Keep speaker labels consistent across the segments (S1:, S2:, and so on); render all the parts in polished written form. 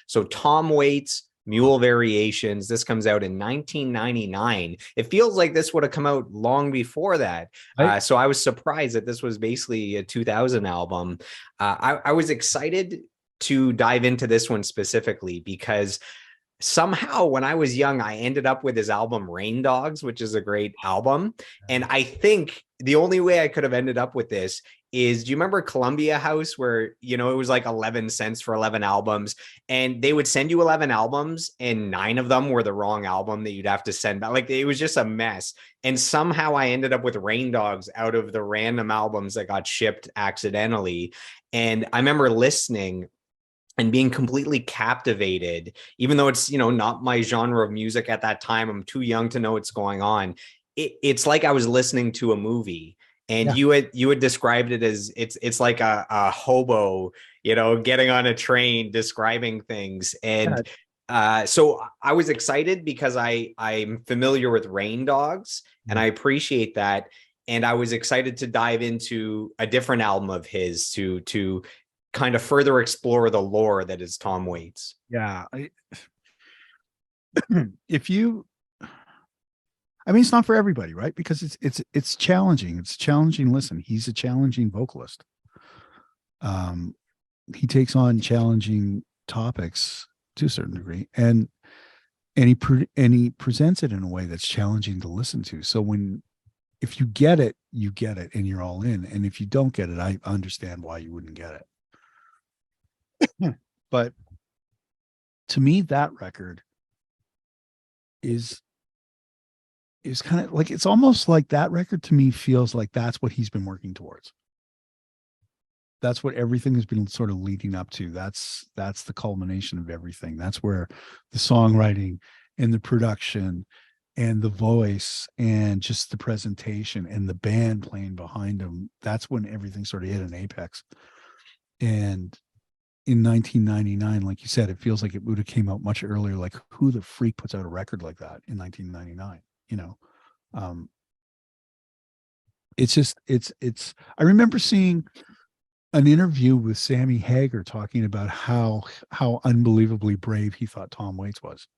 S1: So Tom Waits, Mule Variations. This comes out in 1999. It feels like this would have come out long before that. So I was surprised that this was basically a 2000 album. I was excited to dive into this one specifically because somehow when I was young, I ended up with his album Rain Dogs, which is a great album. And I think the only way I could have ended up with this is, do you remember Columbia House where, you know, it was like 11 cents for 11 albums and they would send you 11 albums and 9 of them were the wrong album that you'd have to send back. Like it was just a mess. And somehow I ended up with Rain Dogs out of the random albums that got shipped accidentally. And I remember listening and being completely captivated, even though it's, you know, not my genre of music at that time. I'm too young to know what's going on. It's like I was listening to a movie. And you had described it as it's like a hobo, you know, getting on a train, describing things. And so I was excited because I'm familiar with Rain Dogs and I appreciate that. And I was excited to dive into a different album of his to kind of further explore the lore that is Tom Waits.
S2: Yeah. I mean, it's not for everybody, right? Because it's challenging. It's challenging. Listen, he's a challenging vocalist. He takes on challenging topics to a certain degree, and he presents it in a way that's challenging to listen to. So if you get it, and you're all in. And if you don't get it, I understand why you wouldn't get it. But to me, that record is kind of like, it's almost like that record to me feels like that's what he's been working towards. That's what everything has been sort of leading up to. That's the culmination of everything. That's where the songwriting and the production and the voice and just the presentation and the band playing behind him, that's when everything sort of hit an apex. And in 1999, like you said, it feels like it would have came out much earlier. Like, who the freak puts out a record like that in 1999? You know, it's I remember seeing an interview with Sammy Hagar talking about how unbelievably brave he thought Tom Waits was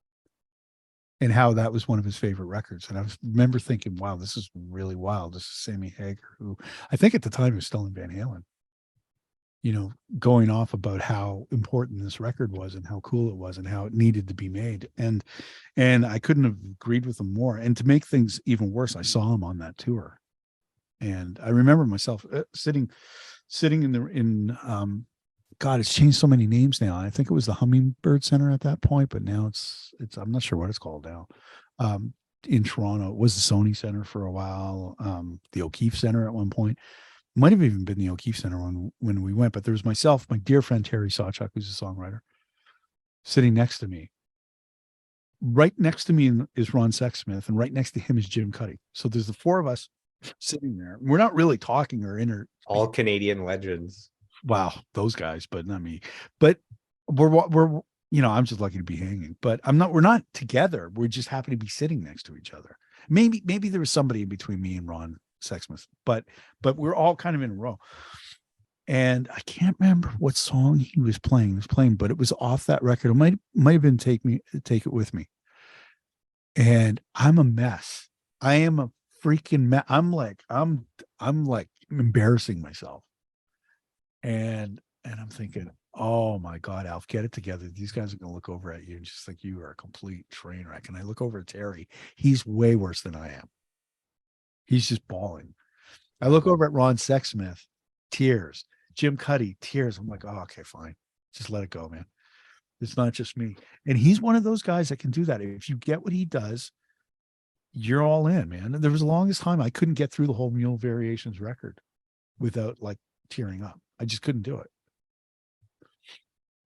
S2: and how that was one of his favorite records. And I remember thinking, wow, this is really wild. This is Sammy Hagar, who I think at the time was still in Van Halen, you know, going off about how important this record was and how cool it was and how it needed to be made. And I couldn't have agreed with him more. And to make things even worse, I saw him on that tour. And I remember myself sitting in God, it's changed so many names now. I think it was the Hummingbird Center at that point, but now it's I'm not sure what it's called now. In Toronto, it was the Sony Center for a while, the O'Keefe Center at one point. Might have even been the O'Keefe Center when we went, but there was myself, my dear friend Terry Sawchuk, who's a songwriter, sitting next to me. Right next to me is Ron Sexsmith, and right next to him is Jim Cuddy. So there's the four of us sitting there. We're not really talking or
S1: all Canadian legends.
S2: Wow, those guys, but not me. But we're you know, I'm just lucky to be hanging. But we're not together. We're just happy to be sitting next to each other. Maybe there was somebody in between me and Ron Sexsmith, but we're all kind of in a row. And I can't remember what song he was playing. But it was off that record. It might have been Take It With Me. And I'm a mess. I am a freaking mess. I'm like embarrassing myself. And I'm thinking, oh my God, Alf, get it together. These guys are going to look over at you and just think you are a complete train wreck. And I look over at Terry. He's way worse than I am. He's just bawling. I look over at Ron Sexsmith, tears. Jim Cuddy, tears. I'm like, oh, okay, fine. Just let it go, man. It's not just me. And he's one of those guys that can do that. If you get what he does, you're all in, man. And there was the longest time I couldn't get through the whole Mule Variations record without like tearing up. I just couldn't do it.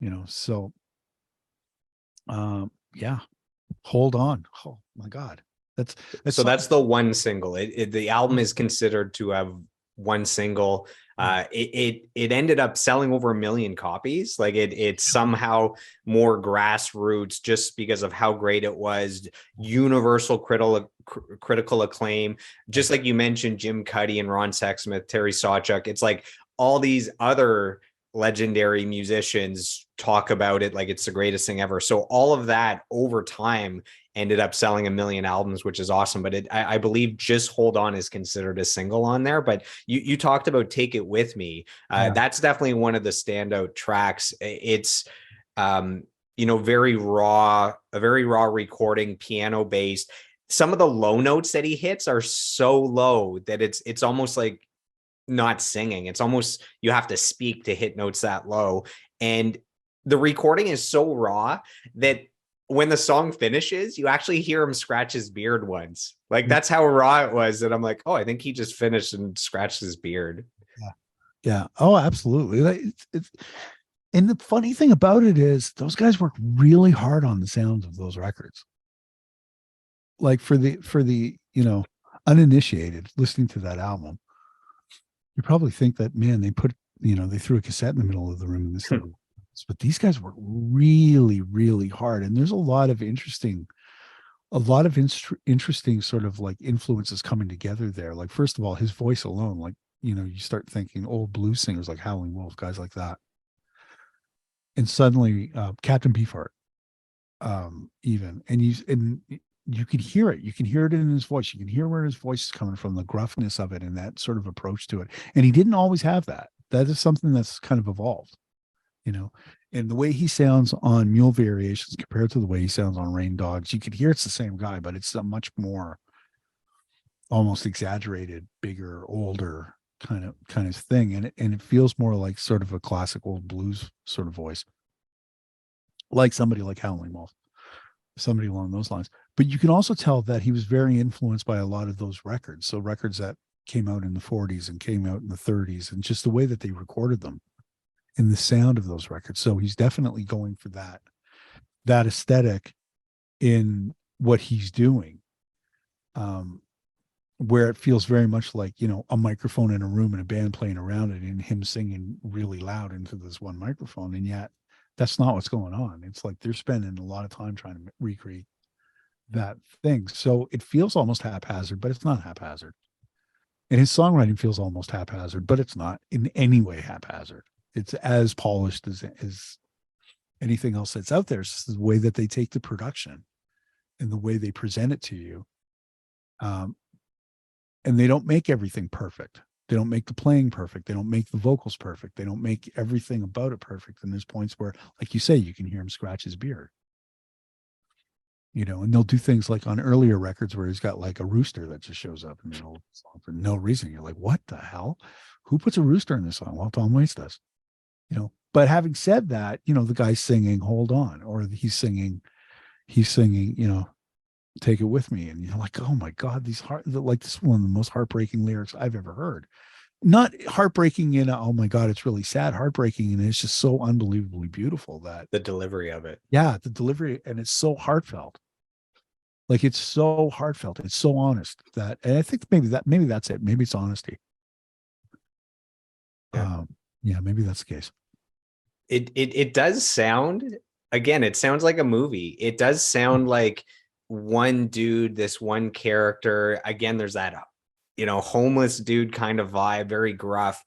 S2: You know, so yeah. Hold On. Oh my God. That's
S1: the one single. The album is considered to have one single. It ended up selling over 1 million copies. Like it's somehow more grassroots just because of how great it was. Universal critical acclaim. Just like you mentioned, Jim Cuddy and Ron Sexsmith, Terry Sawchuk. It's like all these other legendary musicians talk about it like it's the greatest thing ever. So all of that over time ended up selling 1 million albums, which is awesome. But I believe Just Hold On is considered a single on there. But you talked about Take It With Me. That's definitely one of the standout tracks. It's very raw, a very raw recording, piano based. Some of the low notes that he hits are so low that it's almost like not singing. It's almost you have to speak to hit notes that low. And the recording is so raw that when the song finishes, you actually hear him scratch his beard once. Like that's how raw it was. And I'm like, oh, I think he just finished and scratched his beard.
S2: Yeah. Yeah. Oh, absolutely. And the funny thing about it is those guys work really hard on the sounds of those records. Like for the uninitiated listening to that album, you probably think that, man, they threw a cassette in the middle of the room and this thing. But these guys work really, really hard. And there's a lot of interesting sort of like influences coming together there. Like, first of all, his voice alone, like, you start thinking old blues singers like Howlin' Wolf, guys like that. And suddenly Captain Beefheart, even, and you could hear it. You can hear it in his voice. You can hear where his voice is coming from, the gruffness of it and that sort of approach to it. And he didn't always have that. That is something that's kind of evolved, and the way he sounds on Mule Variations compared to the way he sounds on Rain Dogs, you could hear it's the same guy, but it's a much more almost exaggerated, bigger, older kind of thing. And it feels more like sort of a classic old blues sort of voice, like somebody like Howlin' Wolf, somebody along those lines. But you can also tell that he was very influenced by a lot of those records. So records that came out in the 40s and came out in the 30s, and just the way that they recorded them and the sound of those records. So he's definitely going for that aesthetic in what he's doing, where it feels very much like, a microphone in a room and a band playing around it and him singing really loud into this one microphone. And yet that's not what's going on. It's like they're spending a lot of time trying to recreate that thing. So it feels almost haphazard, but it's not haphazard. And his songwriting feels almost haphazard, but it's not in any way haphazard. It's as polished as anything else that's out there. It's just the way that they take the production and the way they present it to you. And they don't make everything perfect. They don't make the playing perfect. They don't make the vocals perfect. They don't make everything about it perfect. And there's points where, like you say, you can hear him scratch his beard. And they'll do things like on earlier records where he's got like a rooster that just shows up in the middle of the song for no reason. You're like, what the hell? Who puts a rooster in this song? Well, Tom Waits does. But having said that, the guy's singing Hold On, or he's singing, Take It With Me. And you're like, oh my God, this is one of the most heartbreaking lyrics I've ever heard. Not heartbreaking in oh my God, it's really sad. Heartbreaking, and it's just so unbelievably beautiful that
S1: the delivery of it.
S2: Yeah, the delivery, and it's so heartfelt. Like, it's so heartfelt. It's so honest and I think maybe that's it. Maybe it's honesty. Yeah, maybe that's the case.
S1: It does sound, again, it sounds like a movie. It does sound like one dude, this one character. Again, there's that, homeless dude kind of vibe, very gruff.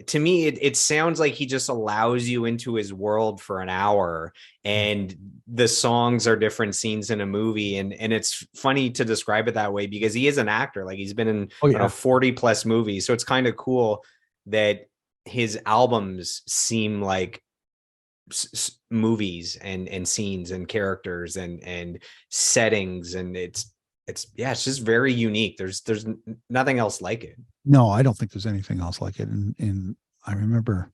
S1: To me, it sounds like he just allows you into his world for an hour, and the songs are different scenes in a movie. And it's funny to describe it that way because he is an actor. Like, he's been in 40 plus movies. So it's kind of cool that his albums seem like movies and scenes and characters and settings. And it's just very unique. There's nothing else like it.
S2: No, I don't think there's anything else like it. And I remember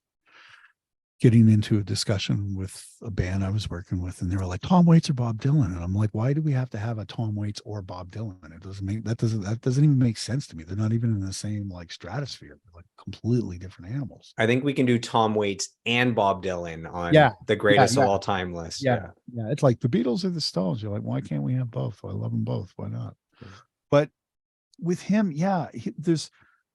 S2: getting into a discussion with a band I was working with, and they were like, Tom Waits or Bob Dylan. And I'm like, why do we have to have a Tom Waits or Bob Dylan? That doesn't even make sense to me. They're not even in the same like stratosphere. They're like completely different animals.
S1: I think we can do Tom Waits and Bob Dylan on the greatest of all time list.
S2: Yeah. It's like the Beatles or the Stones. You're like, why can't we have both? I love them both. Why not? But with him,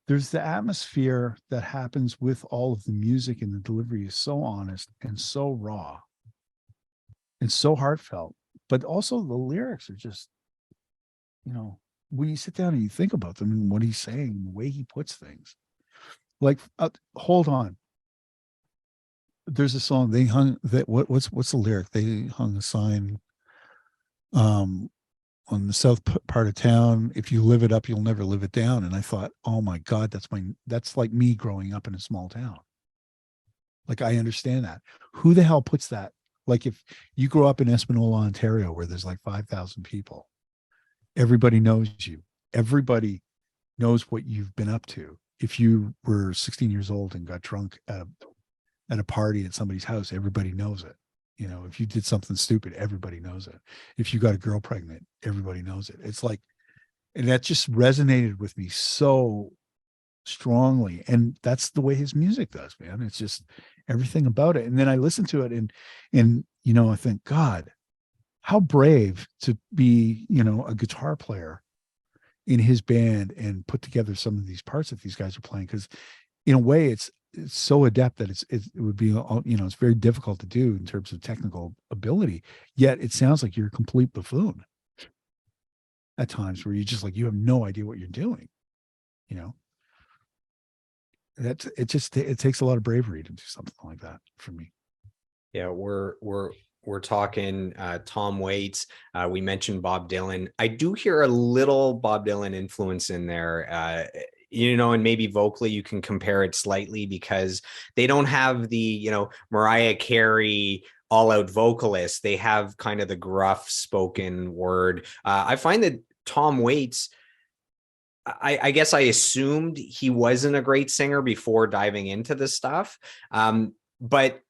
S2: there's the atmosphere that happens with all of the music, and the delivery is so honest and so raw and so heartfelt. But also the lyrics are just, when you sit down and you think about them and what he's saying, the way he puts things, like, Hold On. there's a song they hung that what's the lyric? They hung a sign um on the south part of town. If you live it up, you'll never live it down. And I thought, oh my God, that's like me growing up in a small town. Like I understand that. Who the hell puts that? Like if you grow up in Espanola, Ontario, where there's like 5,000 people, everybody knows you. Everybody knows what you've been up to. If you were 16 years old and got drunk at a party at somebody's house, everybody knows it. You know, if you did something stupid, everybody knows it. If you got a girl pregnant, everybody knows it. It's like, and that just resonated with me so strongly. And that's the way his music does, man. It's just everything about it. And then I listen to it and, you know, I think, God, how brave to be, you know, a guitar player in his band and put together some of these parts that these guys are playing. Cause in a way it's so adept that it would be, you know, it's very difficult to do in terms of technical ability. Yet it sounds like you're a complete buffoon at times where you just like, you have no idea what you're doing, you know. It takes a lot of bravery to do something like that for me.
S1: Yeah, we're talking Tom Waits. We mentioned Bob Dylan. I do hear a little Bob Dylan influence in there. You know, and maybe vocally you can compare it slightly because they don't have the, you know, Mariah Carey all out vocalist. They have kind of the gruff spoken word. I find that Tom Waits, I guess I assumed he wasn't a great singer before diving into this stuff. But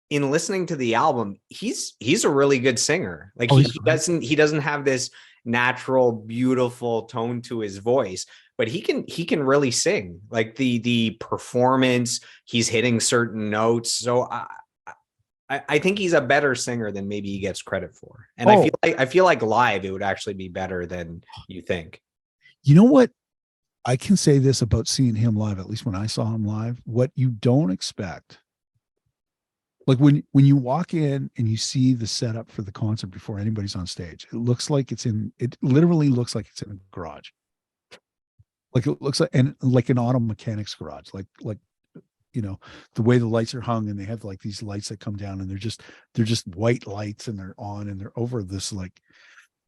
S1: in listening to the album, he's a really good singer. Like he doesn't have this natural, beautiful tone to his voice, but he can really sing. Like the performance, he's hitting certain notes. So I think he's a better singer than maybe he gets credit for. And I feel like live it would actually be better than you think.
S2: You know what? I can say this about seeing him live, at least when I saw him live, what you don't expect. Like when you walk in and you see the setup for the concert before anybody's on stage, it literally looks like it's in a garage. Like it looks like, and like an auto mechanics garage, like, you know, the way the lights are hung and they have like these lights that come down and they're just white lights and they're on and they're over this, like,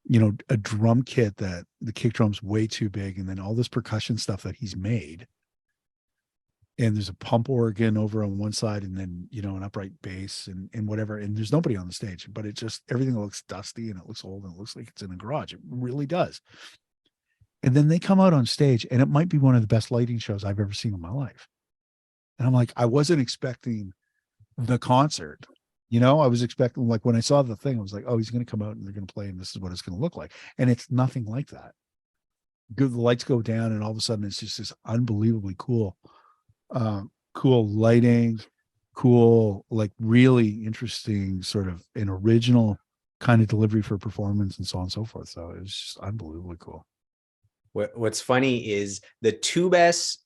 S2: you know, a drum kit that the kick drum's way too big. And then all this percussion stuff that he's made. And there's a pump organ over on one side and then, you know, an upright bass and whatever. And there's nobody on the stage, but it just, everything looks dusty and it looks old and it looks like it's in a garage. It really does. And then they come out on stage and it might be one of the best lighting shows I've ever seen in my life. And I'm like, I wasn't expecting the concert. You know, I was expecting, like when I saw the thing, I was like, oh, he's going to come out and they're going to play and this is what it's going to look like. And it's nothing like that. The lights go down and all of a sudden it's just this unbelievably cool lighting, cool, like really interesting sort of an original kind of delivery for performance and so on and so forth. So it was just unbelievably cool.
S1: What's funny is the two best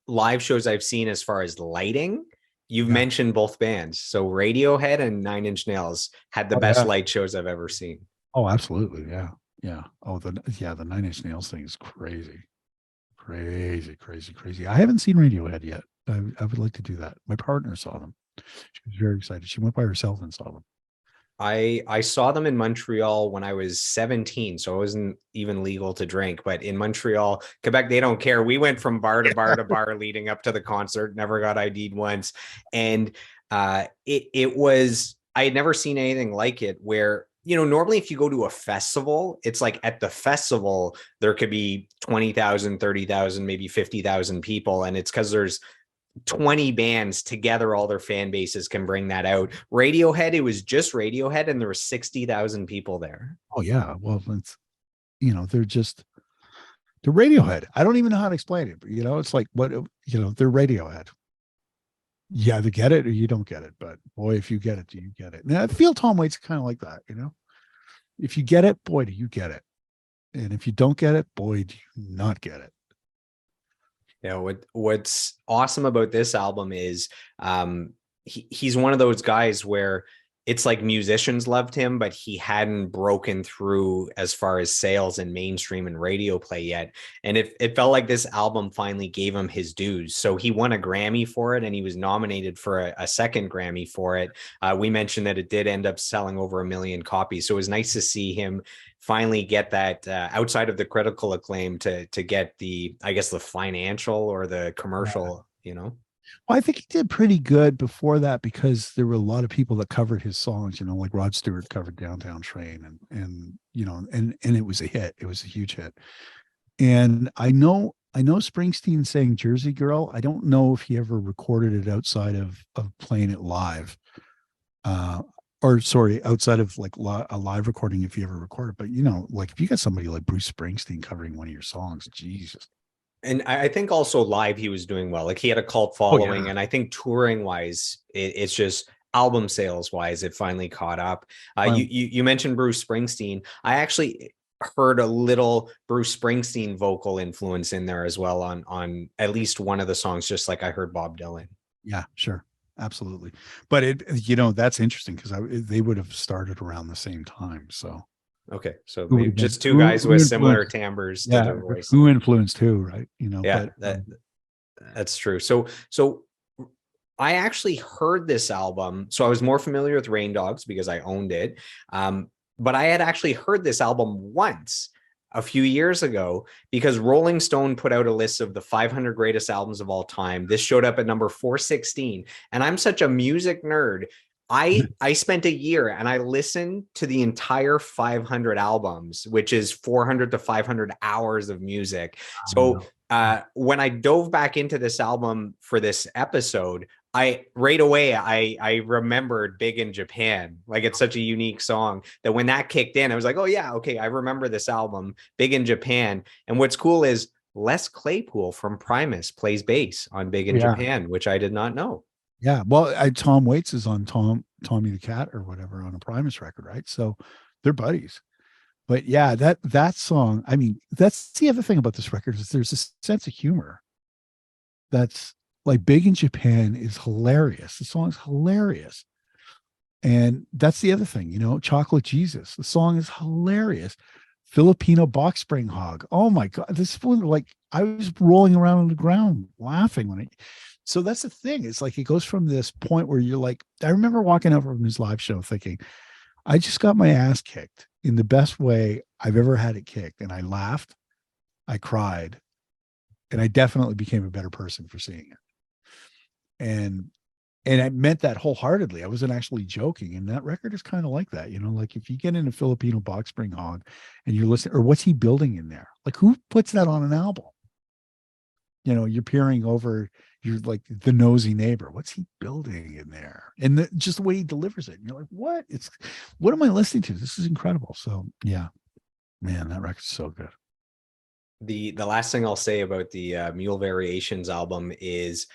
S1: live shows I've seen as far as lighting, you've mentioned both bands. So Radiohead and Nine Inch Nails had the best light shows I've ever seen.
S2: Oh, absolutely. Yeah. Yeah. Oh, the Nine Inch Nails thing is crazy. Crazy. I haven't seen Radiohead yet. I would like to do that. My partner saw them. She was very excited. She went by herself and saw them.
S1: I saw them in Montreal when I was 17, so it wasn't even legal to drink. But in Montreal, Quebec, they don't care. We went from bar to bar to bar leading up to the concert. Never got ID'd once, and it was, I had never seen anything like it. Where, you know, normally if you go to a festival, it's like at the festival there could be 20,000, 30,000, maybe 50,000 people, and it's because there's 20 bands together, all their fan bases can bring that out. Radiohead, it was just Radiohead and there were 60,000 people there.
S2: Oh yeah, well, it's, you know, they're Radiohead. I don't even know how to explain it, but you know, it's like, what, you know, they're Radiohead. You either get it or you don't get it, but boy, if you get it, do you get it? And I feel Tom Waits kind of like that, you know. If you get it, boy, do you get it. And if you don't get it, boy, do you not get it.
S1: Yeah, what's awesome about this album is he's one of those guys where it's like musicians loved him, but he hadn't broken through as far as sales and mainstream and radio play yet. And it felt like this album finally gave him his dues. So he won a Grammy for it, and he was nominated for a second Grammy for it. We mentioned that it did end up selling over 1 million copies. So it was nice to see him finally get that outside of the critical acclaim to get the, I guess, the financial or the commercial, you know.
S2: Well, I think he did pretty good before that because there were a lot of people that covered his songs, you know, like Rod Stewart covered Downtown Train and you know, and it was a hit. It was a huge hit. And I know Springsteen sang Jersey Girl. I don't know if he ever recorded it outside of playing it live. Or sorry, outside of like a live recording if you ever recorded. But you know, like if you got somebody like Bruce Springsteen covering one of your songs, Jesus.
S1: And I think also live he was doing well. Like he had a cult following,
S2: Yeah.
S1: and I think touring wise, it's just album sales wise, it finally caught up. You mentioned Bruce Springsteen. I actually heard a little Bruce Springsteen vocal influence in there as well on at least one of the songs, just like I heard Bob Dylan.
S2: Yeah, sure. Absolutely. But that's interesting because they would have started around the same time. So
S1: okay, so
S2: who would
S1: maybe
S2: have been
S1: just two guys
S2: who
S1: with similar
S2: influenced?
S1: timbres to
S2: Yeah,
S1: their voice.
S2: who influenced who, right?
S1: Yeah,
S2: But
S1: that's true. So I actually heard this album. So I was more familiar with Rain Dogs because I owned it. But I had actually heard this album once a few years ago because Rolling Stone put out a list of the 500 greatest albums of all time. This showed up at number 416. And I'm such a music nerd. I spent a year and I listened to the entire 500 albums, which is 400 to 500 hours of music. So when I dove back into this album for this episode, I right away I remembered Big in Japan. Like it's such a unique song that when that kicked in, I was like, oh yeah, okay, I remember this album, Big in Japan. And what's cool is Les Claypool from Primus plays bass on Big in
S2: yeah,
S1: Japan, which I did not know.
S2: yeah. Well, Tom Waits is on Tommy the Cat or whatever on a Primus record, right? So they're buddies. But yeah, that song, I mean, that's the other thing about this record is there's a sense of humor that's like Big in Japan is hilarious. The song's hilarious. And that's the other thing, Chocolate Jesus. The song is hilarious. Filipino box spring hog. Oh my God. This one, like I was rolling around on the ground laughing so that's the thing. It's like it goes from this point where you're like, I remember walking out from his live show thinking, I just got my ass kicked in the best way I've ever had it kicked. And I laughed, I cried, and I definitely became a better person for seeing it. And I meant that wholeheartedly. I wasn't actually joking. And that record is kind of like that, like if you get into Filipino box spring hog and you're listening, or what's he building in there? Like who puts that on an album? You're peering over, you're like the nosy neighbor. What's he building in there? And just the way he delivers it. And you're like, what am I listening to? This is incredible. So yeah, man, that record's so good.
S1: The last thing I'll say about the Mule Variations album is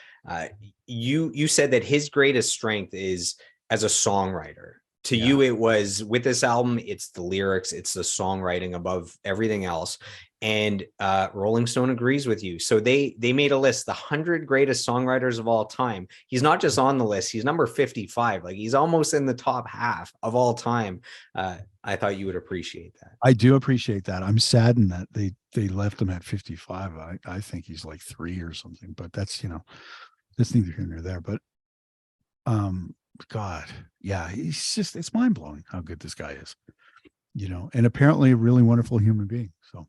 S1: you said that his greatest strength is as a songwriter. To you, it was with this album, it's the lyrics, it's the songwriting above everything else. And Rolling Stone agrees with you. So they made a list, the 100 greatest songwriters of all time. He's not just on the list, he's number 55. Like he's almost in the top half of all time. I thought you would appreciate that.
S2: I do appreciate that. I'm saddened that they left him at 55. I think he's like 3 or something, but that's neither here nor there. But God, yeah, it's mind blowing how good this guy is, and apparently a really wonderful human being. So